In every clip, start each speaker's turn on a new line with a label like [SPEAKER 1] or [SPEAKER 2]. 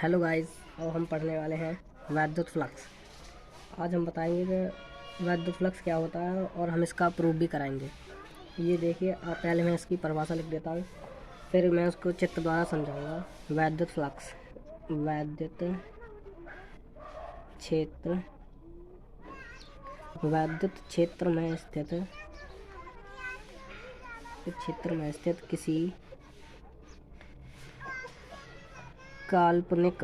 [SPEAKER 1] Hello guys, और हम पढ़ने वाले हैं वैद्युत फ्लक्स। आज हम बताएंगे कि वैद्युत फ्लक्स क्या होता है और हम इसका प्रूफ भी कराएंगे। ये देखिए, आप पहले मैं इसकी परिभाषा लिख देता हूँ, फिर मैं उसको चित्र द्वारा समझाऊंगा। वैद्युत फ्लक्स, वैद्युत क्षेत्र, वैद्युत क्षेत्र में स्थित किसी काल्पनिक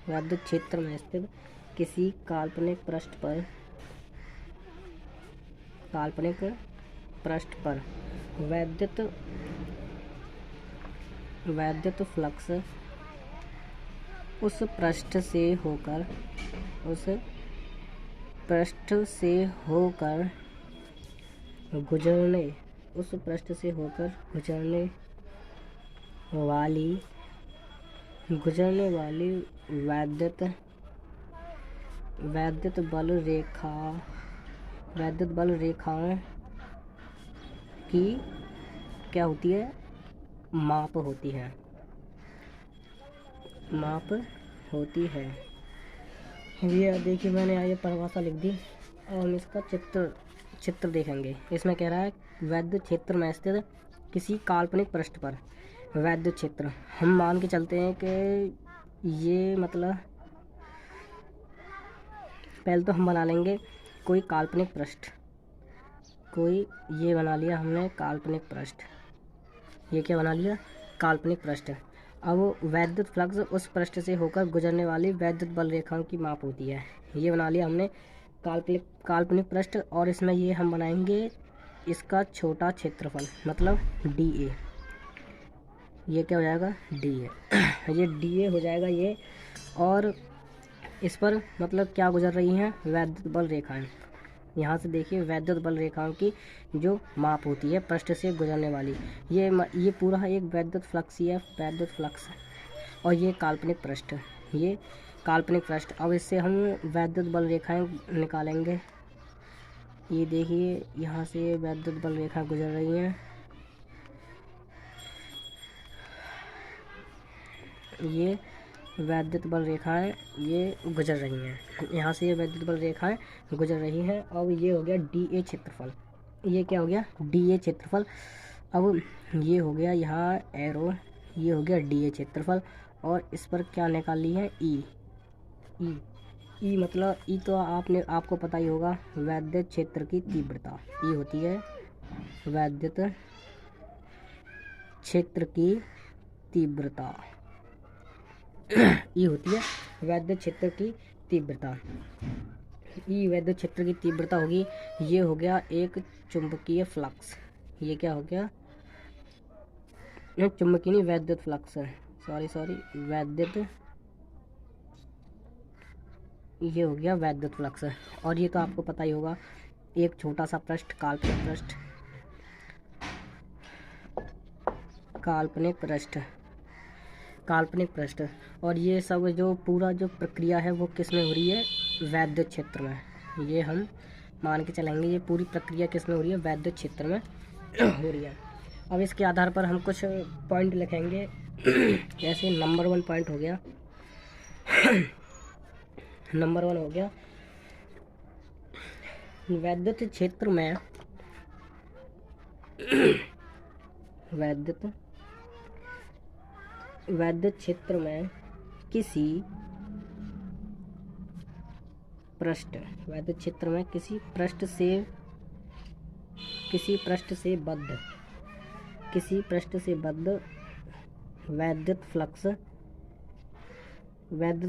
[SPEAKER 1] वैद्युत क्षेत्र में स्थित किसी काल्पनिक पृष्ठ पर वैद्युत फ्लक्स उस पृष्ठ से होकर गुजरने वाली वैद्युत बल रेखाओं की क्या होती है, माप होती है। ये देखिए, मैंने ये परिभाषा लिख दी और हम इसका चित्र देखेंगे। इसमें कह रहा है वैद्युत क्षेत्र में स्थित किसी काल्पनिक पृष्ठ पर वैद्युत क्षेत्र। हम मान के चलते हैं कि ये मतलब पहले तो हम बना लेंगे कोई काल्पनिक पृष्ठ। ये बना लिया हमने काल्पनिक पृष्ठ। ये क्या बना लिया? काल्पनिक पृष्ठ। अब वैद्युत फ्लक्स उस पृष्ठ से होकर गुजरने वाली वैद्युत बल रेखाओं की माप होती है। ये बना लिया हमने काल्पनिक पृष्ठ। और इसमें ये हम बनाएंगे इसका छोटा क्षेत्रफल, मतलब dA। ये क्या हो जाएगा? dA। ये dA हो जाएगा ये। और इस पर मतलब क्या गुजर रही हैं? वैद्युत बल रेखाएं। यहाँ से देखिए, वैद्युत बल रेखाओं की जो माप होती है पृष्ठ से गुजरने वाली, ये पूरा एक वैद्युत फ्लक्स ही है, वैद्युत फ्लक्स। और ये काल्पनिक पृष्ठ। अब इससे हम वैद्युत बल रेखाएं निकालेंगे। ये देखिए, यहाँ से वैद्युत बल रेखाएं गुजर रही हैं। ये वैद्युत बल रेखाएं ये गुजर रही हैं। यहाँ से ये वैद्युत बल रेखाएं गुजर रही हैं। अब ये हो गया dA क्षेत्रफल। ये क्या हो गया? dA क्षेत्रफल। अब ये हो गया यहाँ एरो, ये हो गया dA क्षेत्रफल। और इस पर क्या निकाल ली है? ई मतलब ई तो आपको पता ही होगा, वैद्युत क्षेत्र की तीव्रता। ई होती है वैद्युत क्षेत्र की तीव्रता। ई होती है वैद्युत क्षेत्र की तीव्रता। ई वैद्युत क्षेत्र की तीव्रता होगी। ये हो गया एक चुंबकीय फ्लक्स। ये क्या हो गया? चुंबकीय नहीं, वैद्युत फ्लक्स है। सॉरी वैद्युत। ये हो गया वैद्युत फ्लक्स। और ये तो आपको पता ही होगा, एक छोटा सा पृष्ठ, काल्पनिक पृष्ठ। और ये सब जो पूरा जो प्रक्रिया है वो किस में हो रही है? वैद्युत क्षेत्र में। ये हम मान के चलेंगे, ये पूरी प्रक्रिया किस में हो रही है? वैद्युत क्षेत्र में हो रही है। अब इसके आधार पर हम कुछ पॉइंट लिखेंगे। जैसे नंबर 1 पॉइंट हो गया वैद्युत क्षेत्र में वैद्युत क्षेत्र में किसी पृष्ठ से बद्ध वैद्युत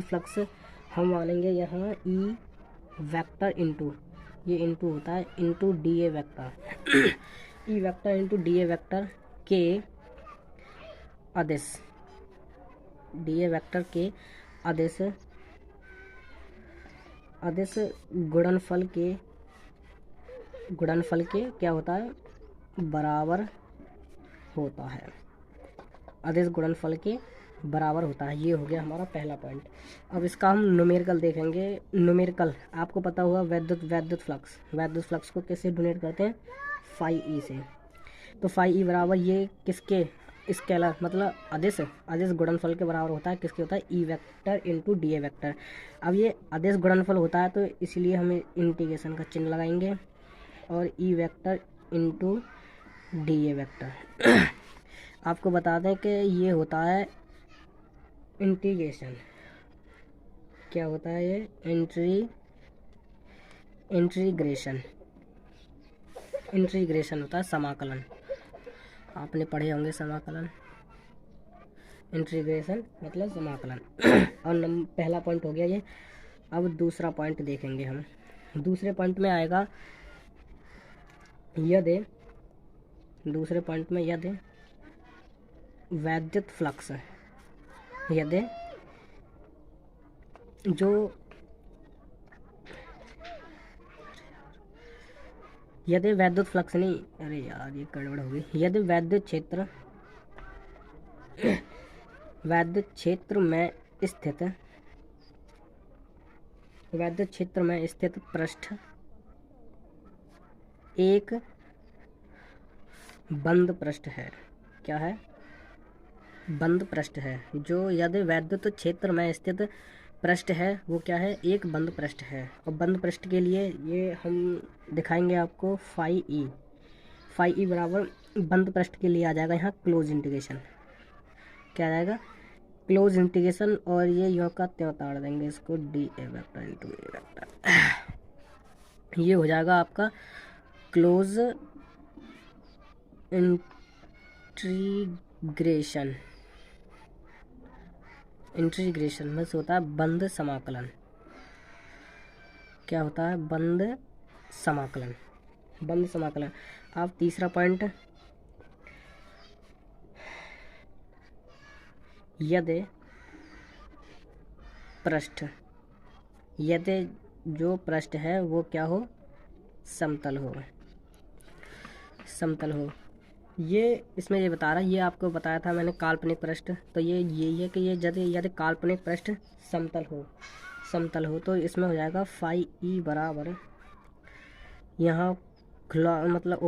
[SPEAKER 1] फ्लक्स हम मानेंगे यहाँ ई वेक्टर इंटू, ये इंटू होता है, into dA vector. E vector into dA vector के अदिश, dA वेक्टर के अदिश गुणनफल के क्या होता है? बराबर होता है। अदिश गुणनफल के बराबर होता है। ये हो गया हमारा पहला पॉइंट। अब इसका हम न्यूमेरिकल देखेंगे। न्यूमेरिकल आपको पता होगा, वैद्युत फ्लक्स को कैसे डोनेट करते हैं? फाई ई से। तो फाई ई बराबर ये किसके? स्केलर मतलब अदिश अदिश गुणनफल के बराबर होता है। किसके होता है? E vector into D A vector. अब ये अदिश गुणनफल होता है तो इसलिए हम इंटीग्रेशन का चिन्ह लगाएंगे और E vector into D A vector. आपको बता दें कि ये होता है इंटीग्रेशन। क्या होता है ये? इंटीग्रेशन होता है समाकलन। आपने पढ़े होंगे समाकलन। इंटीग्रेशन मतलब समाकलन। और पहला पॉइंट हो गया ये। अब दूसरा पॉइंट देखेंगे हम। दूसरे पॉइंट में आएगा यदि वैद्युत फ्लक्स, यदि वैद्युत फ्लक्स नहीं, अरे यार ये गड़बड़ हो गई। यदि वैद्युत क्षेत्र में स्थित पृष्ठ एक बंद पृष्ठ है। क्या है? बंद पृष्ठ है। जो यदि वैद्युत क्षेत्र में स्थित पृष्ठ है वो क्या है? एक बंद पृष्ठ है। और बंद पृष्ठ के लिए ये हम दिखाएंगे आपको फाई ई बराबर बंद पृष्ठ के लिए आ जाएगा यहाँ क्लोज इंटीग्रेशन। क्या आ जाएगा? Close integration. और ये यों का त्यों ताड़ देंगे इसको, D A vector into A vector. ये हो जाएगा आपका क्लोज इंटीग्रेशन में से होता है बंद समाकलन। क्या होता है? बंद समाकलन। अब तीसरा पॉइंट, यदि जो पृष्ठ है वो क्या हो? समतल हो। ये इसमें ये बता रहा है, ये आपको बताया था मैंने काल्पनिक पृष्ठ। तो ये यही है कि ये यदि काल्पनिक पृष्ठ समतल हो तो इसमें हो जाएगा फाई ई बराबर यहाँ मतलब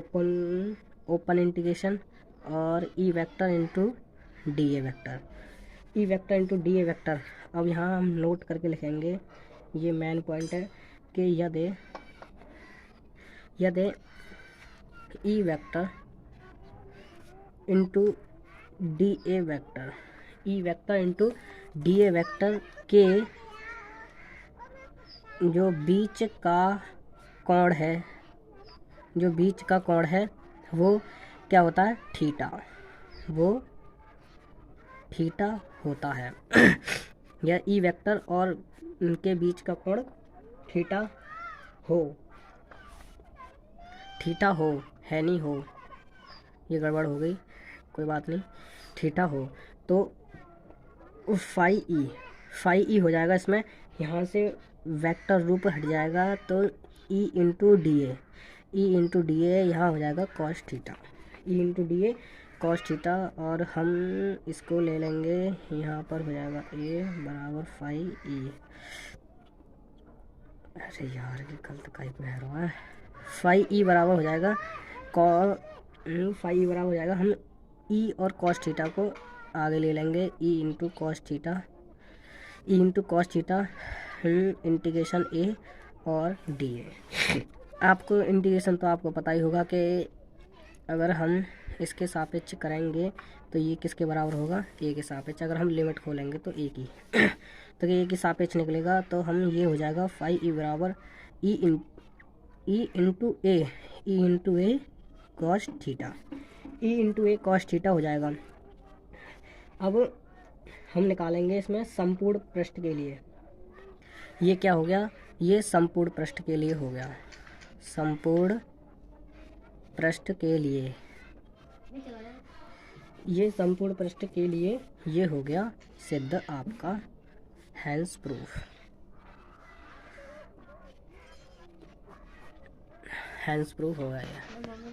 [SPEAKER 1] ओपन इंटीग्रेशन और E vector into D A vector. अब यहाँ हम नोट करके लिखेंगे, ये मेन पॉइंट है कि यदि E vector into D A vector के जो बीच का कोण है वो क्या होता है? थीटा होता है। या ई वेक्टर और उनके बीच का कोण थीटा हो, है नहीं हो, ये गड़बड़ हो गई, कोई बात नहीं, थीटा हो तो फाई ई हो जाएगा। इसमें यहाँ से वेक्टर रूप हट जाएगा तो ई इंटू डी ए यहाँ हो जाएगा कॉस थीटा। और हम इसको ले लेंगे, यहाँ पर हो जाएगा ए बराबर फाई ई। अरे यार ये गलत कहीं पे रहा है। फाई ई बराबर हो जाएगा हम ई और कॉस थीटा को आगे ले लेंगे, e into cos theta integration a और डी ए। आपको इंटीग्रेशन तो आपको पता ही होगा कि अगर हम इसके सापेक्ष करेंगे तो ये किसके बराबर होगा? ए के सापेक्ष। अगर हम लिमिट खोलेंगे तो ए की तो ए के सापेक्ष निकलेगा तो हम ये हो जाएगा फाई ई बराबर ई इंटू ए कॉस थीटा हो जाएगा। अब हम निकालेंगे इसमें संपूर्ण पृष्ठ के लिए। ये क्या हो गया? ये संपूर्ण पृष्ठ के लिए हो गया। संपूर्ण पृष्ठ के लिए ये हो गया सिद्ध आपका हेल्स प्रूफ हो गया।